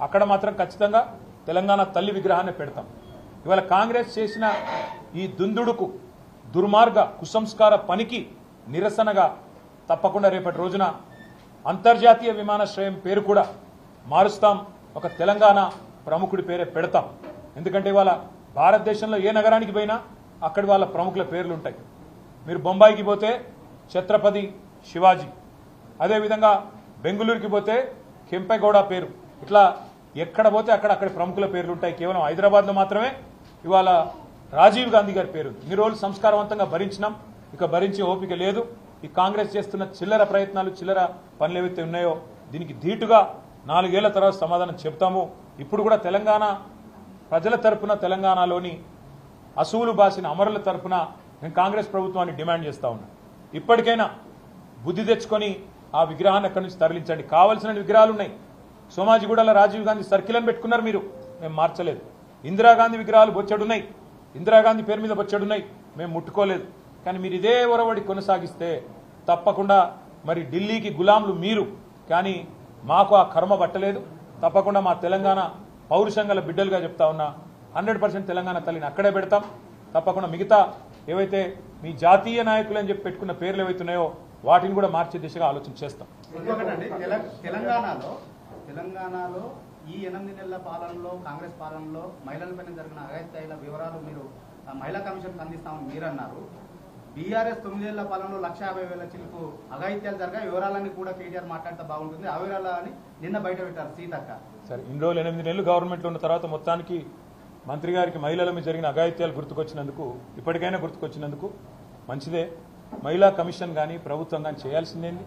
అక్కడ మాత్రం ఖచ్చితంగా తెలంగాణ తల్లి విగ్రహాన్ని పెడతాం. ఇవాళ కాంగ్రెస్ చేసిన ఈ దుందుడుకు దుర్మార్గ కుసంస్కార పనికి నిరసనగా తప్పకుండా రేపటి రోజున అంతర్జాతీయ విమానాశ్రయం పేరు కూడా మారుస్తాం. ఒక తెలంగాణ ప్రముఖుడి పేరే పెడతాం. ఎందుకంటే ఇవాళ భారతదేశంలో ఏ నగరానికి పోయినా అక్కడి వాళ్ళ ప్రముఖుల పేర్లు ఉంటాయి. మీరు బొంబాయికి పోతే ఛత్రపతి శివాజీ, అదేవిధంగా బెంగళూరుకి పోతే కెంపెగౌడ పేరు, ఇట్లా ఎక్కడ పోతే అక్కడి ప్రముఖుల పేర్లు ఉంటాయి. కేవలం హైదరాబాద్లో మాత్రమే ఇవాళ రాజీవ్ గాంధీ గారి పేరు. ఇన్ని రోజులు సంస్కారవంతంగా భరించినాం, ఇక భరించే ఓపిక లేదు. ఈ కాంగ్రెస్ చేస్తున్న చిల్లర ప్రయత్నాలు, చిల్లర పనులు ఏవైతే ఉన్నాయో దీనికి ధీటుగా 4 ఏళ్ల తర్వాత సమాధానం చెప్తాము. ఇప్పుడు కూడా తెలంగాణ ప్రజల తరపున, తెలంగాణలోని అసూలు బాసిన అమరుల తరపున నేను కాంగ్రెస్ ప్రభుత్వాన్ని డిమాండ్ చేస్తా ఉన్నా. ఇప్పటికైనా బుద్ధి తెచ్చుకొని ఆ విగ్రహాన్ని అక్కడి నుంచి తరలించండి. కావాల్సిన విగ్రహాలు ఉన్నాయి. సోమాజిగూడలో రాజీవ్ గాంధీ సర్కిల్ అని పెట్టుకున్నారు మీరు, మేము మార్చలేదు. ఇందిరాగాంధీ విగ్రహాలు బొచ్చెడున్నాయి, ఇందిరాగాంధీ పేరు మీద బొచ్చెడున్నాయి, మేము ముట్టుకోలేదు. కానీ మీరు ఇదే ఒరవడి కొనసాగిస్తే తప్పకుండా మరి ఢిల్లీకి గులాంలు మీరు, కానీ మాకు ఆ కర్మ పట్టలేదు. తప్పకుండా మా తెలంగాణ పౌరుషంగల బిడ్డలుగా చెప్తా ఉన్నా 100% తెలంగాణ తల్లిని అక్కడే పెడతాం. తప్పకుండా మిగతా ఏవైతే మీ జాతీయ నాయకులు అని చెప్పి పెట్టుకున్న పేర్లు ఏవైతే ఉన్నాయో వాటిని కూడా మార్చే దిశగా ఆలోచన చేస్తాం. తెలంగాణలో ఈ 8 నెలల పాలనలో, కాంగ్రెస్ పాలనలో మహిళలపైన జరిగిన అఘాయిత్యాల వివరాలు మీరు మహిళా కమిషన్ అందిస్తామని మీరు అన్నారు. బీఆర్ఎస్ 9 ఏళ్ల పాలనలో 1,50,000 చిలుకు అఘాయిత్యాలు జరిగా వివరాలన్నీ కూడా కేటీఆర్ మాట్లాడితే బాగుంటుంది, ఆ వివరాలని నిన్న బయట పెట్టారు సీతక్క. సరే, ఇన్ని రోజులు 8 నెలలు గవర్నమెంట్లో ఉన్న తర్వాత మొత్తానికి మంత్రి గారికి మహిళల మీద జరిగిన అఘాయిత్యాలు గుర్తుకొచ్చినందుకు, ఇప్పటికైనా గుర్తుకొచ్చినందుకు మంచిదే. మహిళా కమిషన్ కానీ ప్రభుత్వం కానీ చేయాల్సిందేంది?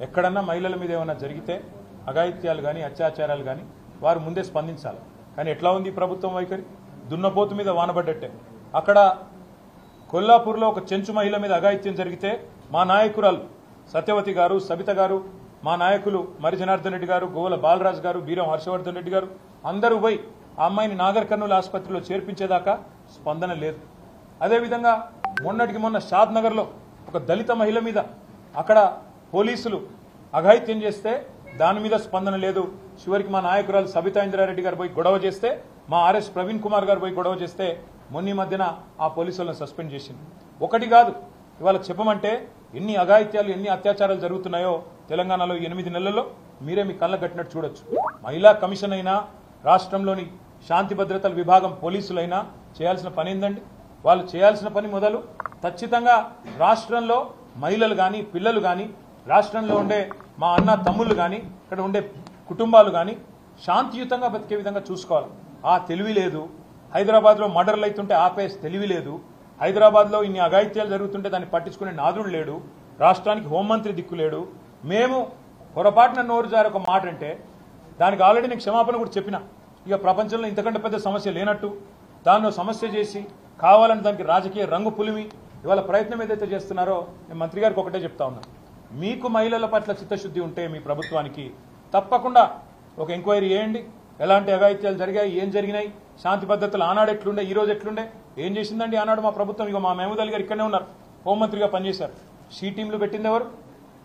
ఎక్కడన్నా మహిళల మీద ఏమైనా జరిగితే అఘాయిత్యాలు కానీ అత్యాచారాలు కానీ వారు ముందే స్పందించాలి. కానీ ఎట్లా ఉంది ప్రభుత్వం వైఖరి? దున్నపోతు మీద వానబడ్డట్టే. అక్కడ కొల్లాపూర్లో ఒక చెంచు మహిళ మీద అఘాయిత్యం జరిగితే మా నాయకురాలు సత్యవతి గారు, సబిత గారు, మా నాయకులు మరి జనార్దన్ రెడ్డి గారు, గోవల బాలరాజు గారు, బీరం హర్షవర్ధన్ రెడ్డి గారు అందరూ పోయి ఆ అమ్మాయిని నాగర్ కర్నూలు ఆసుపత్రిలో చేర్పించేదాకా స్పందన లేదు. అదేవిధంగా మొన్నటికి మొన్న షాద్ నగర్లో ఒక దళిత మహిళ మీద అక్కడ పోలీసులు అఘాయిత్యం చేస్తే దాని మీద స్పందన లేదు. చివరికి మా నాయకురాలు సబితా ఇంద్రారెడ్డి గారు పోయి గొడవ చేస్తే, మా ఆర్ఎస్ ప్రవీణ్ కుమార్ గారు పోయి గొడవ చేస్తే మొన్న మధ్యన ఆ పోలీసులను సస్పెండ్ చేసింది. ఒకటి కాదు, ఇవాళ చెప్పమంటే ఎన్ని అఘాయిత్యాలు, ఎన్ని అత్యాచారాలు జరుగుతున్నాయో తెలంగాణలో 8 నెలల్లో మీరే మీ కళ్ళ కట్టినట్టు చూడొచ్చు. మహిళా కమిషన్ అయినా, రాష్ట్రంలోని శాంతి భద్రతల విభాగం పోలీసులైనా చేయాల్సిన పని ఏందండి? వాళ్ళు చేయాల్సిన పని మొదలు ఖచ్చితంగా రాష్ట్రంలో మహిళలు కానీ, పిల్లలు కానీ, రాష్ట్రంలో ఉండే మా అన్న తమ్ముళ్ళు కానీ, ఇక్కడ ఉండే కుటుంబాలు కానీ శాంతియుతంగా బతికే విధంగా చూసుకోవాలి. ఆ తెలివి లేదు. హైదరాబాద్లో మర్డర్లు అవుతుంటే ఆపే తెలివి లేదు. హైదరాబాద్లో ఇన్ని అఘాయిత్యాలు జరుగుతుంటే దాన్ని పట్టించుకునే నాదుడు లేడు. రాష్ట్రానికి హోంమంత్రి దిక్కు లేడు. మేము పొరపాటున నోరు జారి ఒక మాట అంటే దానికి ఆల్రెడీ నేను క్షమాపణ కూడా చెప్పిన. ఇక ప్రపంచంలో ఇంతకంటే పెద్ద సమస్య లేనట్టు దాన్ని సమస్య చేసి కావాలని దానికి రాజకీయ రంగు పులిమి ఇవాళ ప్రయత్నం ఏదైతే చేస్తున్నారో నేను మంత్రి గారికి ఒకటే చెప్తా ఉన్నా. మీకు మహిళల పట్ల చిత్తశుద్ధి ఉంటే మీ ప్రభుత్వానికి తప్పకుండా ఒక ఎంక్వైరీ చేయండి. ఎలాంటి అఘాయిత్యాలు జరిగాయి, ఏం జరిగినాయి, శాంతి పద్ధతులు ఆనాడు ఎట్లుండే, ఈ రోజు ఎట్లుండే, ఏం చేసిందండి ఆనాడు మా ప్రభుత్వం? ఇక మా మహమూద్ అలీ గారు ఇక్కడనే ఉన్నారు, హోంమంత్రిగా పనిచేశారు. షీ టీంలు పెట్టింది ఎవరు?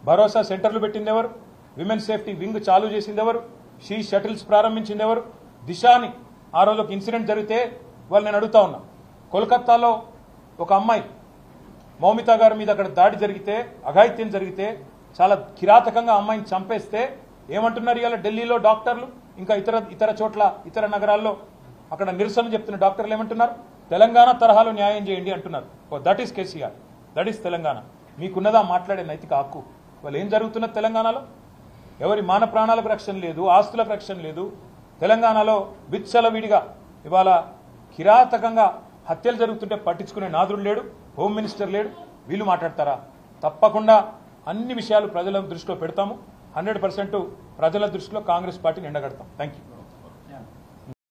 భరోసా సెంటర్లు పెట్టింది ఎవరు? విమెన్ సేఫ్టీ వింగ్ చాలు చేసింది ఎవరు? షీ షటిల్స్ ప్రారంభించింది ఎవరు? దిశాని ఆ రోజు ఒక ఇన్సిడెంట్ జరిగితే వాళ్ళు నేను అడుగుతా ఉన్నా, కోల్కతాలో ఒక అమ్మాయి మౌమితా గారి మీద అక్కడ దాడి జరిగితే, అఘాయిత్యం జరిగితే, చాలా కిరాతకంగా అమ్మాయిని చంపేస్తే ఏమంటున్నారు ఇవాళ ఢిల్లీలో డాక్టర్లు, ఇంకా ఇతర చోట్ల, ఇతర నగరాల్లో అక్కడ నిరసన చెప్తున్న డాక్టర్లు ఏమంటున్నారు? తెలంగాణ తరహాలో న్యాయం చేయండి అంటున్నారు. That is KCR, that is Telangana. మీకున్నదా మాట్లాడే నైతిక హక్కు? వాళ్ళు ఏం జరుగుతున్నది తెలంగాణలో? ఎవరి మాన ప్రాణాలకు రక్షణ లేదు, ఆస్తులకు రక్షణ లేదు. తెలంగాణలో విచ్చలవిడిగా ఇవాళ కిరాతకంగా హత్యలు జరుగుతుంటే పట్టించుకునే నాదుడు లేడు, హోమ్ మినిస్టర్ లేడు. వీళ్ళు మాట్లాడతారా? తప్పకుండా అన్ని విషయాలు ప్రజల దృష్టిలో పెడతాము. 100% ప్రజల దృష్టిలో కాంగ్రెస్ పార్టీని ఎండగడతాం. Thank you.